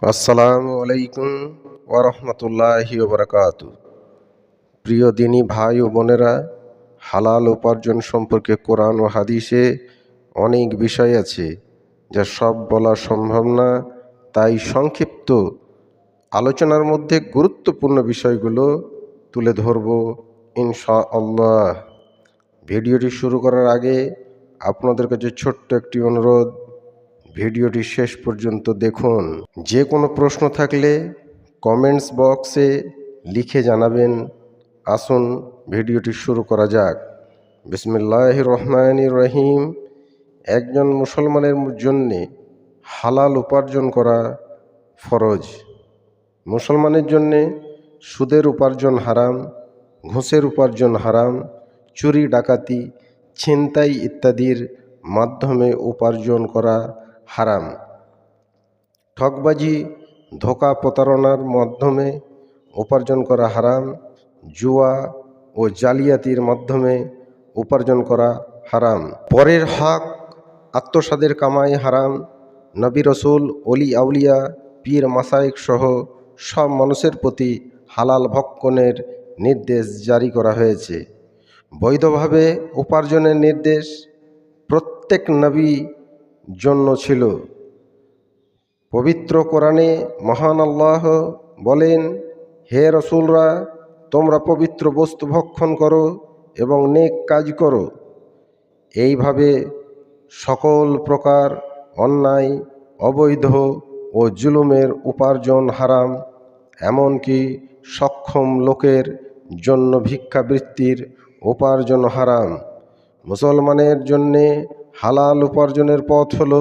আসসালামু আলাইকুম ওরহমতুল্লাহি ওবরাকাতু। প্রিয় দিনী ভাই ও বোনেরা, হালাল উপার্জন সম্পর্কে কোরআন ও হাদিসে অনেক বিষয় আছে যা সব বলা সম্ভব না, তাই সংক্ষিপ্ত আলোচনার মধ্যে গুরুত্বপূর্ণ বিষয়গুলো তুলে ধরব ইনশাআল্লাহ। ভিডিওটি শুরু করার আগে আপনাদের কাছে ছোট্ট একটি অনুরোধ, ভিডিওটি শেষ পর্যন্ত দেখুন। যে কোনো প্রশ্ন থাকলে কমেন্টস বক্সে লিখে জানাবেন। আসুন ভিডিওটি শুরু করা যাক। বিসমিল্লাহির রহমানির রহিম। একজন মুসলমানের জন্যে হালাল উপার্জন করা ফরজ। মুসলমানের জন্যে সুদের উপার্জন হারাম, ঘুষের উপার্জন হারাম, চুরি ডাকাতি, ছিনতাই ইত্যাদির মাধ্যমে উপার্জন করা হারাম। ঠকবাজি, ধোঁকা প্রতারণার মাধ্যমে উপার্জন করা হারাম। জুয়া ও জালিয়াতির মাধ্যমে উপার্জন করা হারাম। পরের হক আত্মসাদের কামাই হারাম। নবী রসুল, অলি আউলিয়া, পীর মাসায়েখ সহ সব মানুষের প্রতি হালাল ভক্ষণের নির্দেশ জারি করা হয়েছে। বৈধভাবে উপার্জনের নির্দেশ প্রত্যেক নবীর জন্য ছিল। পবিত্র কোরআনে মহান আল্লাহ বলেন, হে রসুলরা, তোমরা পবিত্র বস্তু ভক্ষণ করো এবং নেক কাজ করো। এইভাবে সকল প্রকার অন্যায়, অবৈধ ও জুলুমের উপার্জন হারাম। এমনকি সক্ষম লোকের জন্য ভিক্ষাবৃত্তির উপার্জন হারাম। মুসলমানের জন্যে হালাল উপার্জনের পথ হল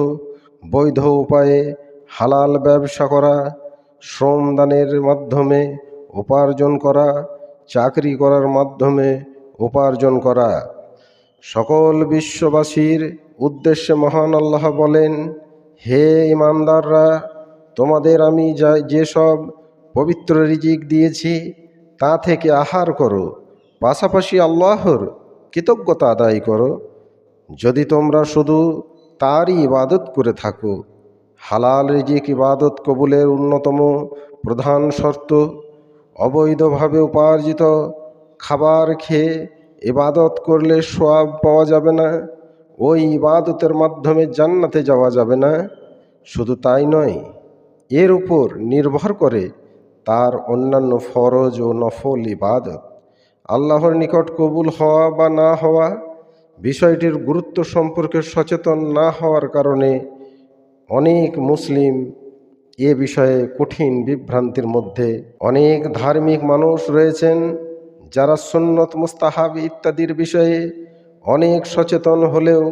বৈধ উপায়ে হালাল ব্যবসা করা, শ্রমদানের মাধ্যমে উপার্জন করা, চাকরি করার মাধ্যমে উপার্জন করা। সকল বিশ্ববাসীর উদ্দেশ্যে মহান আল্লাহ বলেন, হে ইমানদাররা, তোমাদের আমি যেসব পবিত্র রিজিক দিয়েছি তা থেকে আহার করো, পাশাপাশি আল্লাহর কৃতজ্ঞতা আদায় করো, যদি তোমরা শুধু তারই ইবাদত করে থাকো। হালাল রিজিক ইবাদত কবুলের অন্যতম প্রধান শর্ত। অবৈধভাবে উপার্জিত খাবার খেয়ে ইবাদত করলে সওয়াব পাওয়া যাবে না, ওই ইবাদতের মাধ্যমে জান্নাতে যাওয়া যাবে না। শুধু তাই নয়, এর উপর নির্ভর করে তার অন্যান্য ফরজ ও নফল ইবাদত আল্লাহর নিকট কবুল হওয়া বা না হওয়া। বিষয়টির গুরুত্ব সম্পর্কে সচেতন না হওয়ার কারণে অনেক মুসলিম এ বিষয়ে কঠিন বিভ্রান্তির মধ্যে। অনেক ধার্মিক মানুষ রয়েছেন যারা সুন্নত, মুস্তাহাব ইত্যাদির বিষয়ে অনেক সচেতন হলেও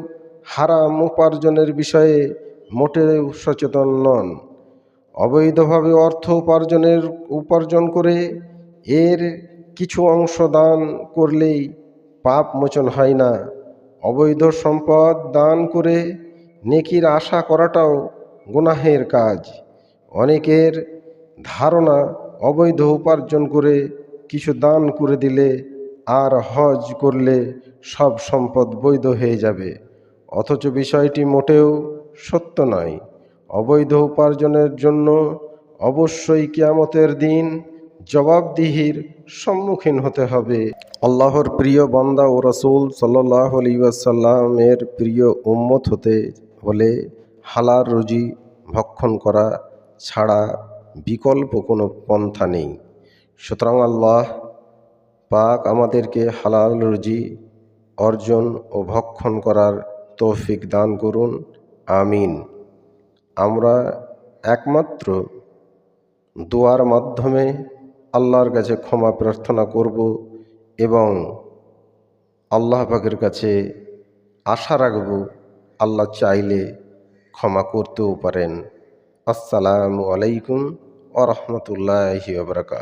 হারাম উপার্জনের বিষয়ে মোটেও সচেতন নন। অবৈধভাবে অর্থ উপার্জন করে এর কিছু অংশ দান করলেই পাপ মোচন হয় না। অবৈধ সম্পদ দান করে নেকির আশা করাটাও গুনাহের কাজ। অনেকের ধারণা অবৈধ উপার্জন করে কিছু দান করে দিলে আর হজ করলে সব সম্পদ বৈধ হয়ে যাবে, অথচ বিষয়টি মোটেও সত্য নয়। অবৈধ উপার্জনের জন্য অবশ্যই কিয়ামতের দিন জবাবদিহির সম্মুখীন হতে হবে। আল্লাহর প্রিয় বান্দা ও রাসূল সাল্লাল্লাহু আলাইহি ওয়াসাল্লামের প্রিয় উম্মত হতে হলে হালাল রুজি ভক্ষণ করা ছাড়া বিকল্প কোনো পন্থা নেই। সুতরাং আল্লাহ পাক আমাদেরকে হালাল রুজি অর্জন ও ভক্ষণ করার তৌফিক দান করুন, আমিন। আমরা একমাত্র দোয়ার মাধ্যমে আল্লাহর কাছে ক্ষমা প্রার্থনা করব এবং আল্লাহ পাকের কাছে আশা রাখব, আল্লাহ চাইলে ক্ষমা করতেও পারেন। আসসালামু আলাইকুম ওয়া রাহমাতুল্লাহি ওয়া বারাকাতুহু।